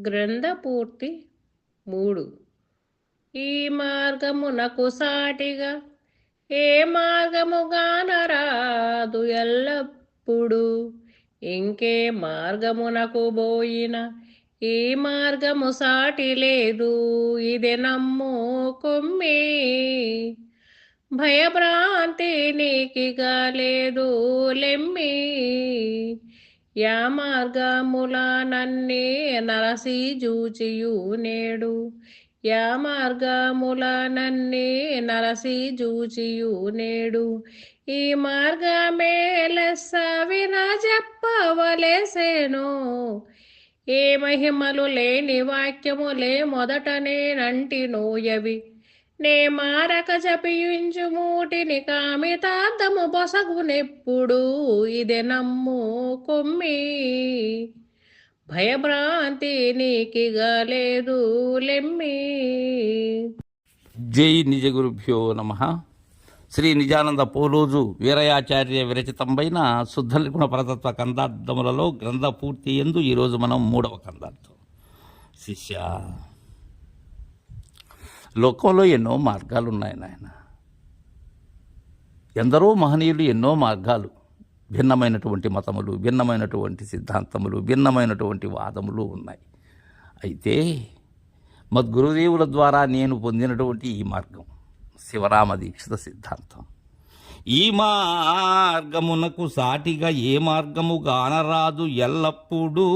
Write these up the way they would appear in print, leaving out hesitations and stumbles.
గ్రంథపూర్తి 3. ఈ మార్గమునకు సాటిగా ఏ మార్గముగానరాదు ఎల్లప్పుడు, ఇంకే మార్గమునకు బోయిన ఈ మార్గము సాటి లేదు, ఇది నమ్ము కొమ్మి. భయభ్రాంతి నీకిగా లేదు లెమ్మి, యా మార్గముల నన్నే నరసి జూచియు నేడు, యా మార్గముల నన్నే నరసి జూచియు నేడు. ఈ మార్గమే లెస్స విన చెప్పవలెసెను, ఏ మహిమలు లేని వాక్యములే మొదటనే నంటి నోయవి. నే మారక జపించు మూటిని కామితార్థము బొసగునెప్పుడు, ఇదే నమ్ము కొమ్మి. భయభ్రాంతి నీకిగా లేదు లెమ్మి. జై నిజ గురుభ్యో నమః. శ్రీ నిజానంద పోలోజు వీరయాచార్య విరచితంపైన శుద్ధ నిర్గుణ పరతత్వ కందార్థములలో గ్రంథ పూర్తి ఎందు ఈరోజు మనం 3వ కందార్థం. శిష్య, లోకంలో ఎన్నో మార్గాలు ఉన్నాయి నాయన. ఎందరో మహనీయులు ఎన్నో మార్గాలు, భిన్నమైనటువంటి మతములు, భిన్నమైనటువంటి సిద్ధాంతములు, భిన్నమైనటువంటి వాదములు ఉన్నాయి. అయితే మద్గురుదేవుల ద్వారా నేను పొందినటువంటి ఈ మార్గం శివరామ దీక్షిత సిద్ధాంతం. ఈ మార్గమునకు సాటిగా ఏ మార్గము గానరాదు ఎల్లప్పుడూ.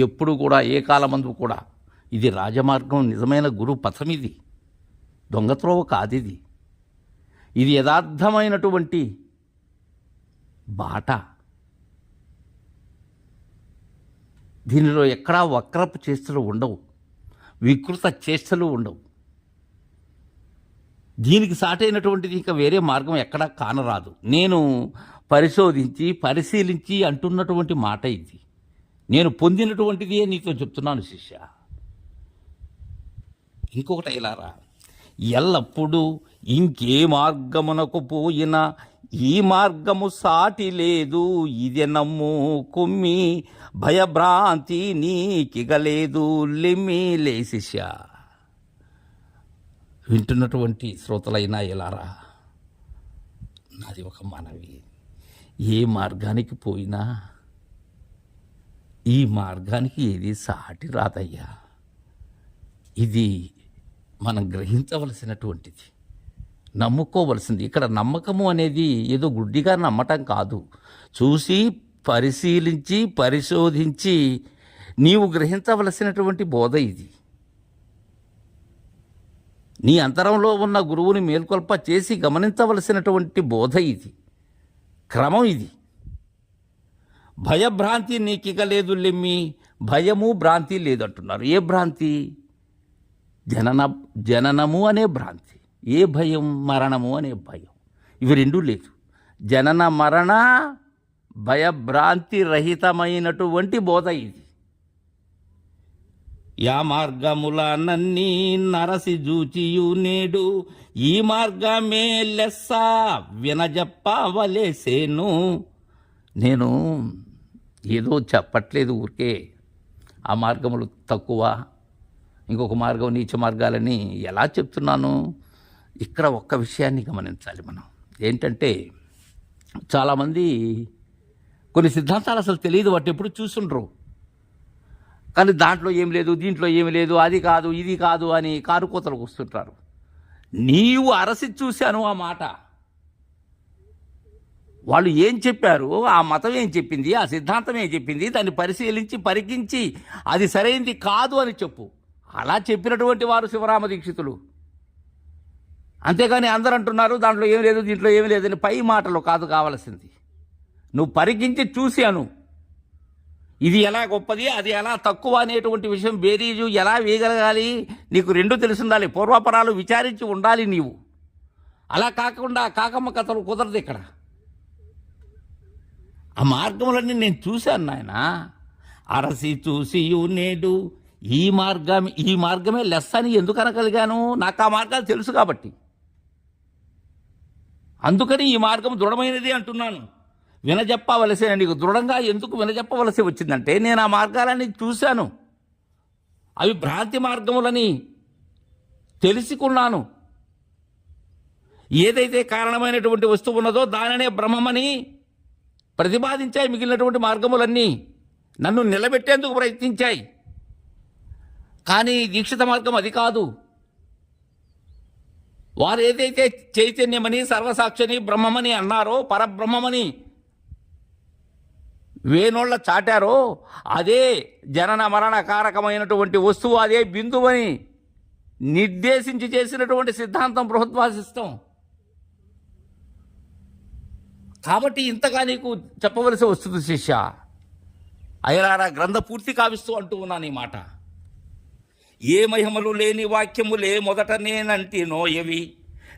ఎప్పుడు కూడా, ఏ కాలమందు కూడా ఇది రాజమార్గం, నిజమైన గురు పథం. ఇది దొంగత్రోవ కాదిది. ఇది యథార్థమైనటువంటి బాట. దీనిలో ఎక్కడా వక్రపు చేష్టలు ఉండవు, వికృత చేష్టలు ఉండవు. దీనికి సాటైనటువంటిది ఇంకా వేరే మార్గం ఎక్కడా కానరాదు. నేను పరిశోధించి పరిశీలించి అంటున్నటువంటి మాట ఇది. నేను పొందినటువంటిది నీతో చెప్తున్నాను శిష్య. ఇంకొకటి ఇలారా, ఎల్లప్పుడూ ఇంకే మార్గమునకు పోయినా ఈ మార్గము సాటి లేదు, ఇది నమ్ము కొమ్మి. భయభ్రాంతి నీకిగలేదు లెమ్మి లే శిష్య. వింటున్నటువంటి శ్రోతలైనా ఎలారా, నాది ఒక మనవి. ఏ మార్గానికి పోయినా ఈ మార్గానికి ఏది సాటి రాదయ్యా. ఇది మనం గ్రహించవలసినటువంటిది, నమ్ముకోవలసింది. ఇక్కడ నమ్మకము అనేది ఏదో గుడ్డిగా నమ్మటం కాదు. చూసి పరిశీలించి పరిశోధించి నీవు గ్రహించవలసినటువంటి బోధ ఇది. నీ అంతరంలో ఉన్న గురువుని మేల్కొల్ప చేసి గమనించవలసినటువంటి బోధ ఇది, క్రమం ఇది. భయభ్రాంతి నీకిక లేదు లెమ్మి. భయము భ్రాంతి లేదంటున్నారు. ఏ భ్రాంతి? జననము అనే భ్రాంతి. ఏ భయం? మరణము అనే భయం. ఇవి రెండూ లేదు. జనన మరణ భయభ్రాంతి రహితమైనటువంటి బోధ ఇది. యా మార్గముల నన్ని నరసి జూచియు నేడు, ఈ మార్గమే లెస్స వినజెప్పవలెసెను. నేను ఏదో చెప్పట్లేదు ఊరికే. ఆ మార్గములు తక్కువ, ఇంకొక మార్గం నీచ మార్గాలని ఎలా చెప్తున్నాను? ఇక్కడ ఒక్క విషయాన్ని గమనించాలి మనం. ఏంటంటే, చాలామంది కొన్ని సిద్ధాంతాలు అసలు తెలియదు, వాటి ఎప్పుడు చూసుండ్రు. కానీ దాంట్లో ఏం లేదు, దీంట్లో ఏమి లేదు, అది కాదు ఇది కాదు అని కారు కోతలకు వస్తుంటారు. నీవు అరసి చూశాను ఆ మాట. వాళ్ళు ఏం చెప్పారు, ఆ మతం ఏం చెప్పింది, ఆ సిద్ధాంతం ఏం చెప్పింది, దాన్ని పరిశీలించి పరికించి అది సరైనది కాదు అని చెప్పు. అలా చెప్పినటువంటి వారు శివరామ దీక్షితులు. అంతేగాని అందరూ అంటున్నారు దాంట్లో ఏం లేదు, దీంట్లో ఏమి లేదని పై మాటలు కాదు కావాల్సింది. నువ్వు పరికించి చూశాను, ఇది ఎలా గొప్పది, అది ఎలా తక్కువ అనేటువంటి విషయం బేరీజు ఎలా వేయగలగాలి, నీకు రెండు తెలిసి ఉండాలి. పూర్వాపరాలు విచారించి ఉండాలి నీవు. అలా కాకుండా కాకమ్మ కథలు కుదరదు ఇక్కడ. ఆ మార్గములన్నీ నేను చూశాను నాయన. అరసి చూసి నేడు ఈ మార్గమే లెస్ అని ఎందుకు అనగలిగాను? నాకు ఆ మార్గాలు తెలుసు కాబట్టి. అందుకని ఈ మార్గం దృఢమైనది అంటున్నాను. వినజెప్పవలసి నీకు దృఢంగా ఎందుకు వినజెప్పవలసి వచ్చిందంటే నేను ఆ మార్గాలని చూశాను, అవి భ్రాంతి మార్గములని తెలుసుకున్నాను. ఏదైతే కారణమైనటువంటి వస్తువు ఉన్నదో దానినే బ్రహ్మమని ప్రతిపాదించాయి మిగిలినటువంటి మార్గములన్నీ, నన్ను నిలబెట్టేందుకు ప్రయత్నించాయి. కానీ దీక్షిత మార్గం అది కాదు. వారు ఏదైతే చైతన్యమని సర్వసాక్షిని బ్రహ్మమని అన్నారో, పరబ్రహ్మమని వేనోళ్ళ చాటారో, అదే జనన మరణ కారకమైనటువంటి వస్తువు, అదే బిందువని నిర్దేశించి చేసినటువంటి సిద్ధాంతం బృహద్వాసిష్టం. కాబట్టి ఇంతగా నీకు చెప్పవలసి వస్తుంది శిష్య. అయలారా గ్రంథ పూర్తి కావిస్తూ అంటూ ఉన్నాను ఈ మాట. ఏ మహిమలు లేని వాక్యములే మొదట నేనంటి నోయవి,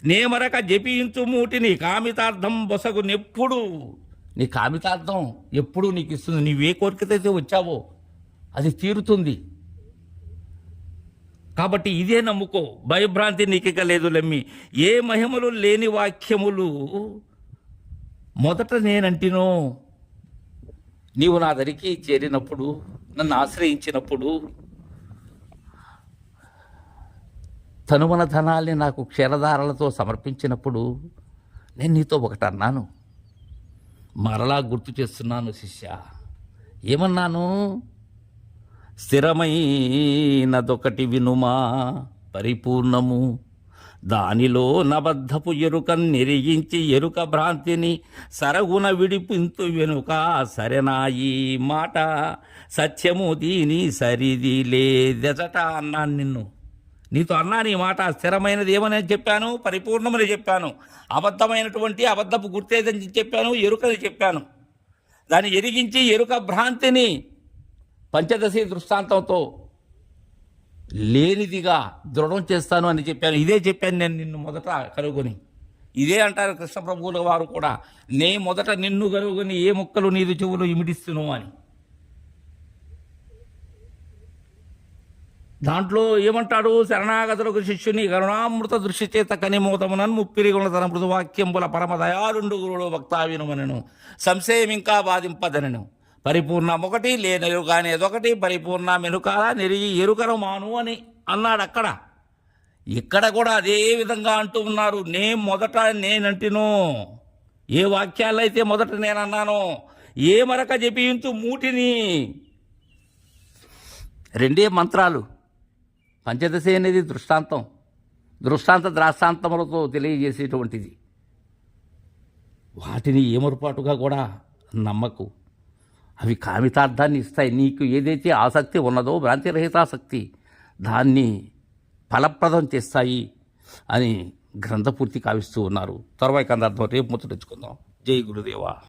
నేమరక జపించు మూటిని కామితార్థం బొసగు నెప్పుడు. నీ కామితార్థం ఎప్పుడు నీకు ఇస్తుంది. నీవే కోరికతైతే వచ్చావో అది తీరుతుంది. కాబట్టి ఇదే నమ్ముకో, భయభ్రాంతి నీకిక లేదు లెమ్మి. ఏ మహిమలు లేని వాక్యములు మొదట నేనంటినో. నీవు నా దరికి చేరినప్పుడు, నన్ను ఆశ్రయించినప్పుడు, తనుమన ధనాల్ని నాకు క్షీరధారలతో సమర్పించినప్పుడు నేను నీతో ఒకటి అన్నాను. మరలా గుర్తు చేస్తున్నాను శిష్య. ఏమన్నాను? స్థిరమైనదొకటి వినుమా పరిపూర్ణము, దానిలో నబద్ధపు ఎరుక నెరిగించి ఎరుక భ్రాంతిని సరగున విడిపింతు వెనుక. సరేనాయి మాట సత్యము దీని సరిది లేదెజట అన్నాను నిన్ను. నీతో అన్నాను ఈ మాట. స్థిరమైనది ఏమని చెప్పాను? పరిపూర్ణమని చెప్పాను. అబద్ధమైనటువంటి అబద్ధపు గుర్తేదని చెప్పాను, ఎరుకని చెప్పాను. దాన్ని ఎరిగించి ఎరుక భ్రాంతిని పంచదశి దృష్టాంతంతో లేనిదిగా దృఢం చేస్తాను అని చెప్పాను. ఇదే చెప్పాను నేను నిన్ను మొదట కనుగొని. ఇదే అంటారు కృష్ణప్రభువుల వారు కూడా, నే మొదట నిన్ను కనుగొని ఏ ముక్కలు నీదు చెవులు ఇమిడిస్తును అని. దాంట్లో ఏమంటాడు? శరణాగతులకు శిష్యుని కరుణామృత దృష్టి చేత కనిమోతమునన్ ముప్పిరిగుణ తన మృదువాక్యంబుల పరమదయాలుండు గురుడు వక్తావినుమనను సంశయం ఇంకా బాధింపదనను. పరిపూర్ణమొకటి లేనెరుగానే అదొకటి, పరిపూర్ణ మెనుకాల నెరిగి ఎరుకను మాను అని అన్నాడు అక్కడ. ఇక్కడ కూడా అదే విధంగా అంటూ ఉన్నారు. మొదట నేనంటినో. ఏ వాక్యాలైతే మొదట నేనన్నానో, ఏ మరక జపించు మూటిని. రెండే మంత్రాలు. పంచదశి అనేది దృష్టాంతం, దృష్టాంత ద్రాష్టాంతములతో తెలియజేసేటువంటిది. వాటిని ఏమరుపాటుగా కూడా నమ్మకు. అవి కామితార్థాన్ని ఇస్తాయి. నీకు ఏదైతే ఆసక్తి ఉన్నదో భ్రాంతిరహితాసక్తి, దాన్ని ఫలప్రదం చేస్తాయి అని గ్రంథపూర్తి కావిస్తూ ఉన్నారు. తర్వాయి కందార్థం రేపు ముచ్చటించుకుందాం. జై గురుదేవా.